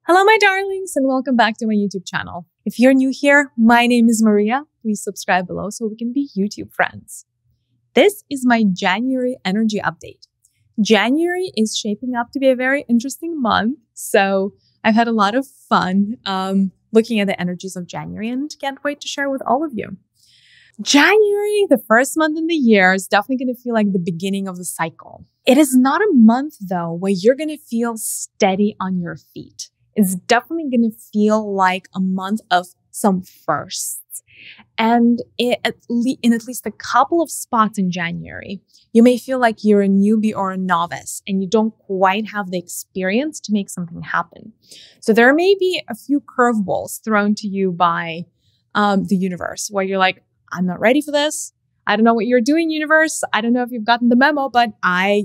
Hello, my darlings, and welcome back to my YouTube channel. If you're new here, my name is Mariya. Please subscribe below so we can be YouTube friends. This is my January energy update. January is shaping up to be a very interesting month, so I've had a lot of fun looking at the energies of January and can't wait to share with all of you. January, the first month in the year, is definitely going to feel like the beginning of the cycle. It is not a month, though, where you're going to feel steady on your feet. It's definitely going to feel like a month of some firsts. And in at least a couple of spots in January, you may feel like you're a newbie or a novice and you don't quite have the experience to make something happen. So there may be a few curveballs thrown to you by the universe where you're like, I'm not ready for this. I don't know what you're doing, universe. I don't know if you've gotten the memo, but I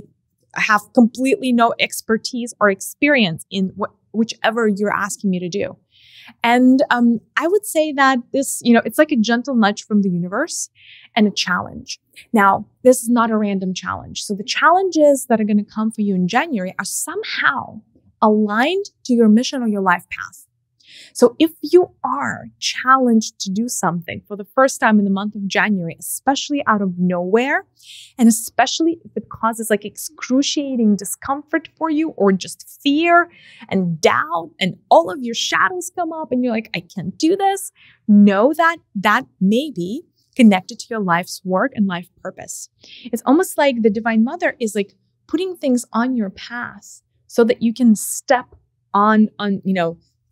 have completely no expertise or experience in whichever you're asking me to do. And I would say that this, it's like a gentle nudge from the universe and a challenge. Now, this is not a random challenge. So the challenges that are going to come for you in January are somehow aligned to your mission or your life path. So if you are challenged to do something for the first time in the month of January, especially out of nowhere, and especially if it causes like excruciating discomfort for you or just fear and doubt and all of your shadows come up and you're like, I can't do this, know that that may be connected to your life's work and life purpose. It's almost like the Divine Mother is like putting things on your path so that you can step on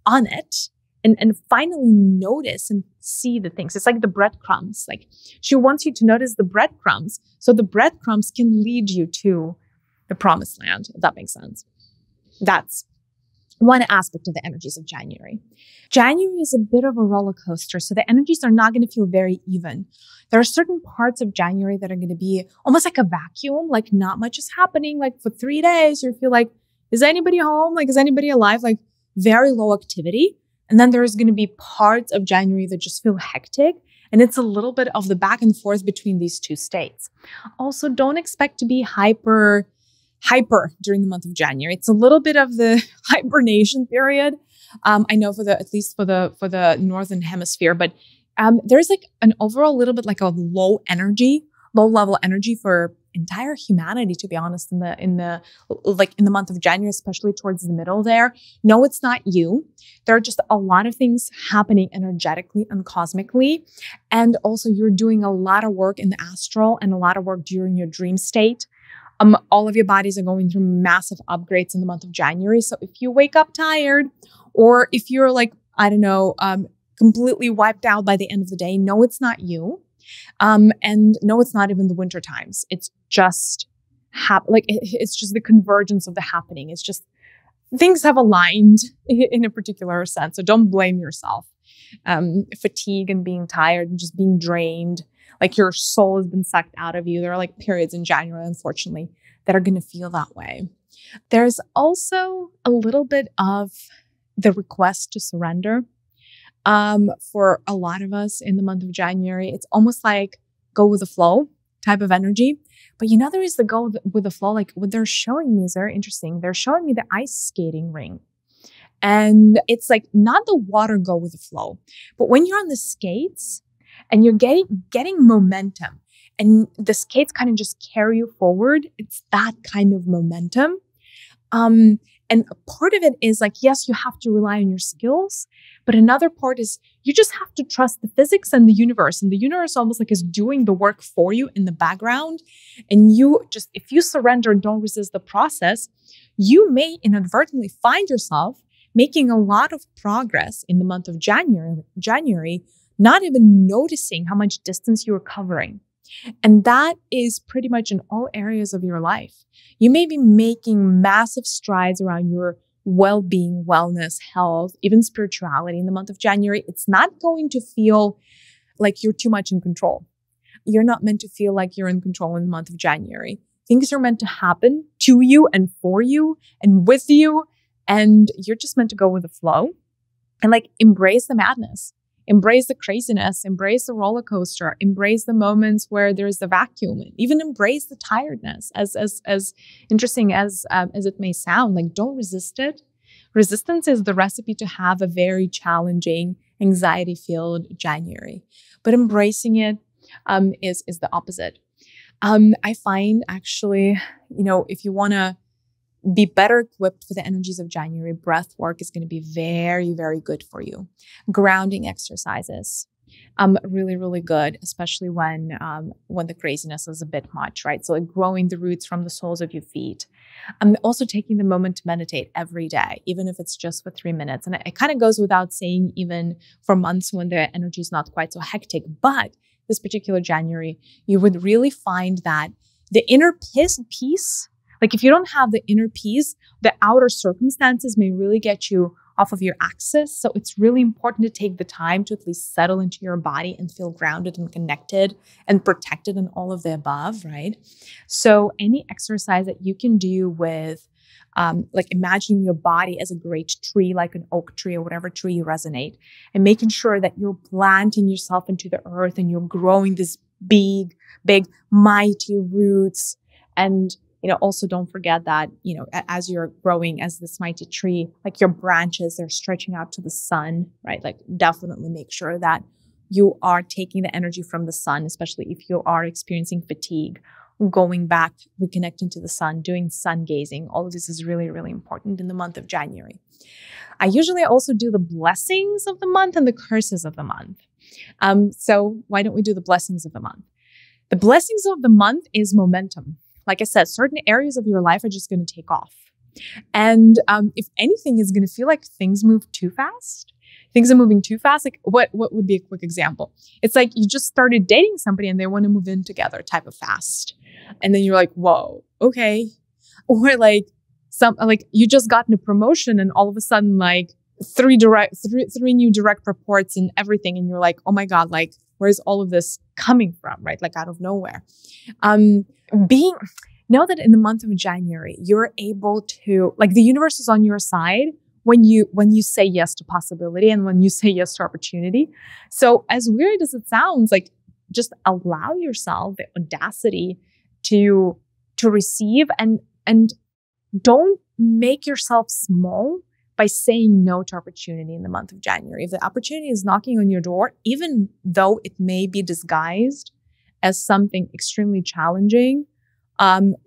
it and finally notice and see the things. It's like the breadcrumbs. Like she wants you to notice the breadcrumbs so the breadcrumbs can lead you to the promised land, if that makes sense. That's one aspect of the energies of January. January is a bit of a roller coaster, so the energies are not going to feel very even. There are certain parts of January that are going to be almost like a vacuum, like not much is happening. Like for 3 days, you feel like, is anybody home? Like, is anybody alive? Like, very low activity. And then there's going to be parts of January that just feel hectic. And it's a little bit of the back and forth between these two states. Also, don't expect to be hyper during the month of January. It's a little bit of the hibernation period. I know at least for the northern hemisphere, but there's like an overall little bit like a low level energy for entire humanity, to be honest, in the month of January, especially towards the middle there. No, it's not you. There are just a lot of things happening energetically and cosmically. And also you're doing a lot of work in the astral and a lot of work during your dream state. All of your bodies are going through massive upgrades in the month of January. So if you wake up tired, or if you're like, completely wiped out by the end of the day, no, it's not you. And no, it's not even the winter times. It's just it's just the convergence of the happening. It's just things have aligned in a particular sense. So don't blame yourself. Fatigue and being tired and just being drained, like your soul has been sucked out of you. There are like periods in January, unfortunately, that are going to feel that way. There's also a little bit of the request to surrender. For a lot of us in the month of January, it's almost like go with the flow type of energy. But there is the go with the flow. Like what they're showing me is very interesting. They're showing me the ice skating ring. And it's like not the water go with the flow, but when you're on the skates and you're getting momentum and the skates kind of just carry you forward, it's that kind of momentum. And a part of it is like, yes, you have to rely on your skills, but another part is you just have to trust the physics and the universe. And the universe almost like is doing the work for you in the background. And if you surrender and don't resist the process, you may inadvertently find yourself making a lot of progress in the month of January, not even noticing how much distance you are covering. And that is pretty much in all areas of your life. You may be making massive strides around your well-being, wellness, health, even spirituality in the month of January. It's not going to feel like you're too much in control. You're not meant to feel like you're in control in the month of January. Things are meant to happen to you and for you and with you. And you're just meant to go with the flow and like embrace the madness. Embrace the craziness, embrace the roller coaster, embrace the moments where there's the vacuum, even embrace the tiredness. As interesting as it may sound, like don't resist it. Resistance is the recipe to have a very challenging, anxiety-filled January. But embracing it is the opposite. I find actually, if you want to be better equipped for the energies of January, breath work is going to be very, very good for you. Grounding exercises, really, really good, especially when the craziness is a bit much, right? So like growing the roots from the soles of your feet. Also taking the moment to meditate every day, even if it's just for 3 minutes. And it kind of goes without saying, even for months when the energy is not quite so hectic. But this particular January, you would really find that the inner peace, like if you don't have the inner peace, the outer circumstances may really get you off of your axis. So it's really important to take the time to at least settle into your body and feel grounded and connected and protected and all of the above, right? So any exercise that you can do with like imagining your body as a great tree, like an oak tree or whatever tree you resonate, and making sure that you're planting yourself into the earth and you're growing this big, mighty roots. And also don't forget that, as you're growing as this mighty tree, like your branches are stretching out to the sun, right? Like definitely make sure that you are taking the energy from the sun, especially if you are experiencing fatigue, going back, reconnecting to the sun, doing sun gazing. All of this is really, really important in the month of January. I usually also do the blessings of the month and the curses of the month. So why don't we do the blessings of the month? The blessings of the month is momentum. Like I said, certain areas of your life are just going to take off. And if anything is going to feel like things move too fast, things are moving too fast, like what would be a quick example? It's like you just started dating somebody and they want to move in together type of fast. And then you're like, whoa, okay. Or like you just gotten a promotion and all of a sudden like three new direct reports and everything. And you're like, oh my God, like where's all of this coming from, right? Like out of nowhere. Know that in the month of January, you're able to, like the universe is on your side when you say yes to possibility and when you say yes to opportunity. So as weird as it sounds, like just allow yourself the audacity to receive and don't make yourself small by saying no to opportunity in the month of January. If the opportunity is knocking on your door, even though it may be disguised as something extremely challenging,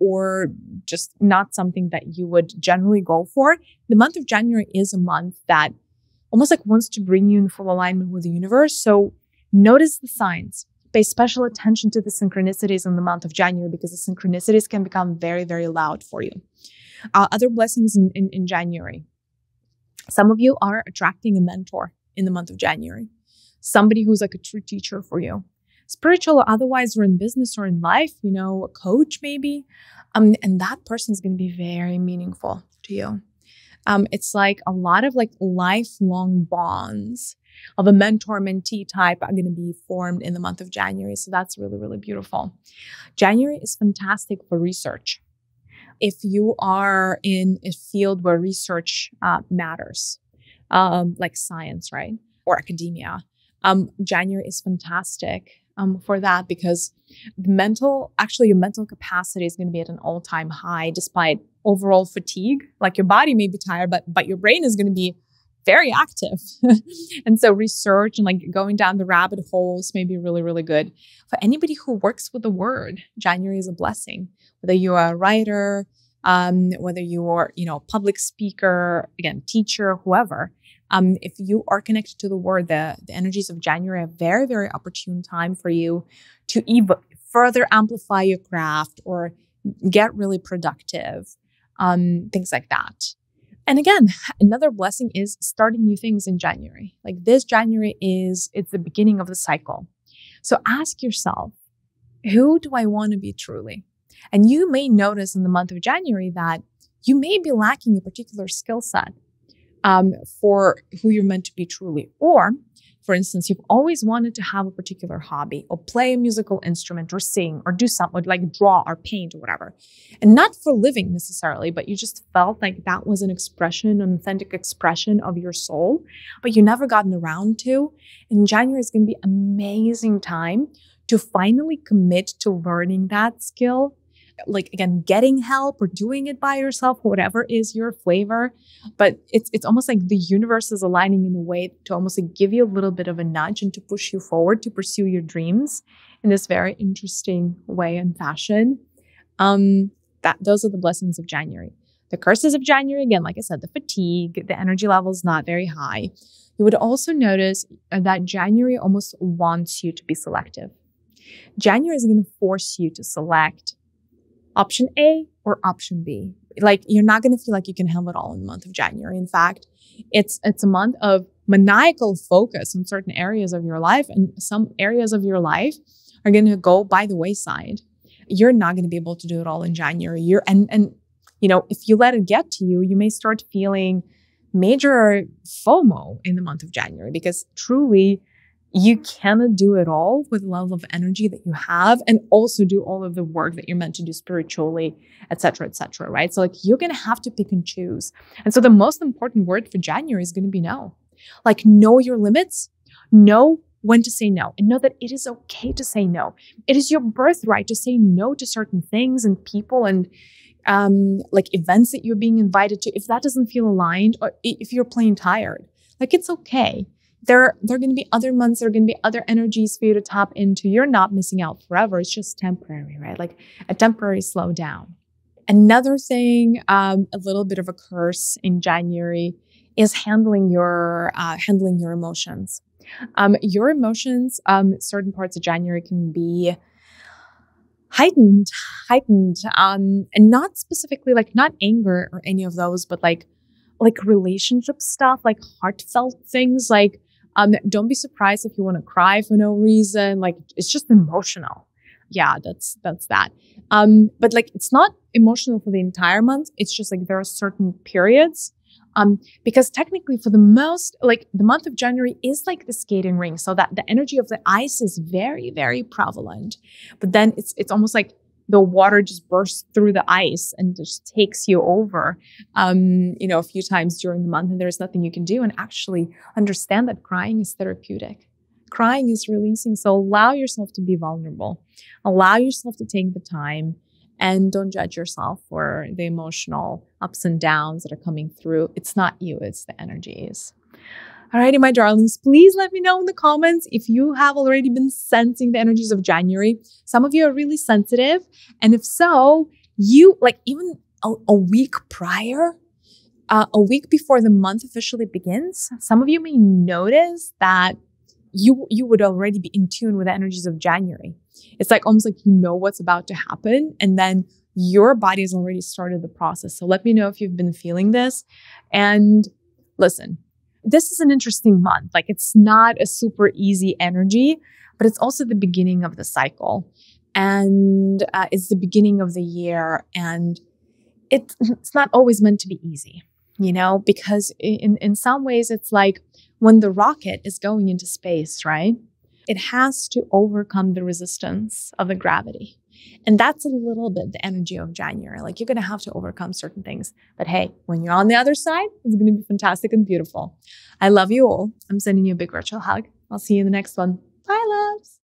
or just not something that you would generally go for, the month of January is a month that almost like wants to bring you in full alignment with the universe. So notice the signs. Pay special attention to the synchronicities in the month of January because the synchronicities can become very, very loud for you. Other blessings in January. Some of you are attracting a mentor in the month of January. Somebody who's like a true teacher for you. Spiritual or otherwise, or in business or in life, a coach maybe. And that person is going to be very meaningful to you. It's like a lot of like lifelong bonds of a mentor-mentee type are going to be formed in the month of January. So that's really, really beautiful. January is fantastic for research. If you are in a field where research matters, like science, right? Or academia, January is fantastic for that because your mental capacity is going to be at an all-time high despite overall fatigue. Like your body may be tired, but your brain is going to be very active. And so research and like going down the rabbit holes may be really, really good. For anybody who works with the word, January is a blessing. Whether you are a writer, whether you are, public speaker, again, teacher, whoever, if you are connected to the word, the energies of January are a very, very opportune time for you to further amplify your craft or get really productive, things like that. And again, another blessing is starting new things in January. Like this January it's the beginning of the cycle. So ask yourself, who do I want to be truly? And you may notice in the month of January that you may be lacking a particular skill set for who you're meant to be truly. Or, for instance, you've always wanted to have a particular hobby or play a musical instrument or sing or do something like draw or paint or whatever. And not for living necessarily, but you just felt like that was an authentic expression of your soul, but you never gotten around to. And January is going to be an amazing time to finally commit to learning that skill like, again, getting help or doing it by yourself, whatever is your flavor. But it's almost like the universe is aligning in a way to almost like give you a little bit of a nudge and to push you forward to pursue your dreams in this very interesting way and fashion. Those are the blessings of January. The curses of January, again, like I said, the fatigue, the energy level is not very high. You would also notice that January almost wants you to be selective. January is going to force you to select option A or option B. Like, you're not going to feel like you can have it all in the month of January. In fact, it's a month of maniacal focus on certain areas of your life, and some areas of your life are going to go by the wayside. You're not going to be able to do it all in January. And you know, if you let it get to you, you may start feeling major FOMO in the month of January, because truly you cannot do it all with the level of energy that you have and also do all of the work that you're meant to do spiritually, et cetera, right? So like, you're going to have to pick and choose. And so the most important word for January is going to be no. Like, know your limits, know when to say no, and know that it is okay to say no. It is your birthright to say no to certain things and people and like events that you're being invited to. If that doesn't feel aligned, or if you're plain tired, like, it's okay. There are going to be other months, there are going to be other energies for you to tap into. You're not missing out forever. It's just temporary, right? Like a temporary slowdown. Another thing, a little bit of a curse in January is handling your emotions. Your emotions, certain parts of January can be heightened, and not specifically like not anger or any of those, but like relationship stuff, like heartfelt things. Like, don't be surprised if you want to cry for no reason. Like, it's just emotional. Yeah, that's that. But like, it's not emotional for the entire month. It's just like there are certain periods. Because technically for the most, like, the month of January is like the skating ring. So that the energy of the ice is very, very prevalent. But then it's almost like the water just bursts through the ice and just takes you over, a few times during the month, and there's nothing you can do. And actually understand that crying is therapeutic. Crying is releasing. So allow yourself to be vulnerable. Allow yourself to take the time. And don't judge yourself for the emotional ups and downs that are coming through. It's not you, it's the energies. Alrighty, my darlings, please let me know in the comments if you have already been sensing the energies of January. Some of you are really sensitive. And if so, you, like, even a week prior, a week before the month officially begins, some of you may notice that you would already be in tune with the energies of January. It's like almost like you know what's about to happen, and then your body has already started the process. So let me know if you've been feeling this. And listen, this is an interesting month. Like, it's not a super easy energy, but it's also the beginning of the cycle. And it's the beginning of the year. And it's not always meant to be easy, because in some ways it's like when the rocket is going into space, right? It has to overcome the resistance of the gravity. And that's a little bit the energy of January. Like, you're going to have to overcome certain things. But hey, when you're on the other side, it's going to be fantastic and beautiful. I love you all. I'm sending you a big virtual hug. I'll see you in the next one. Bye, loves.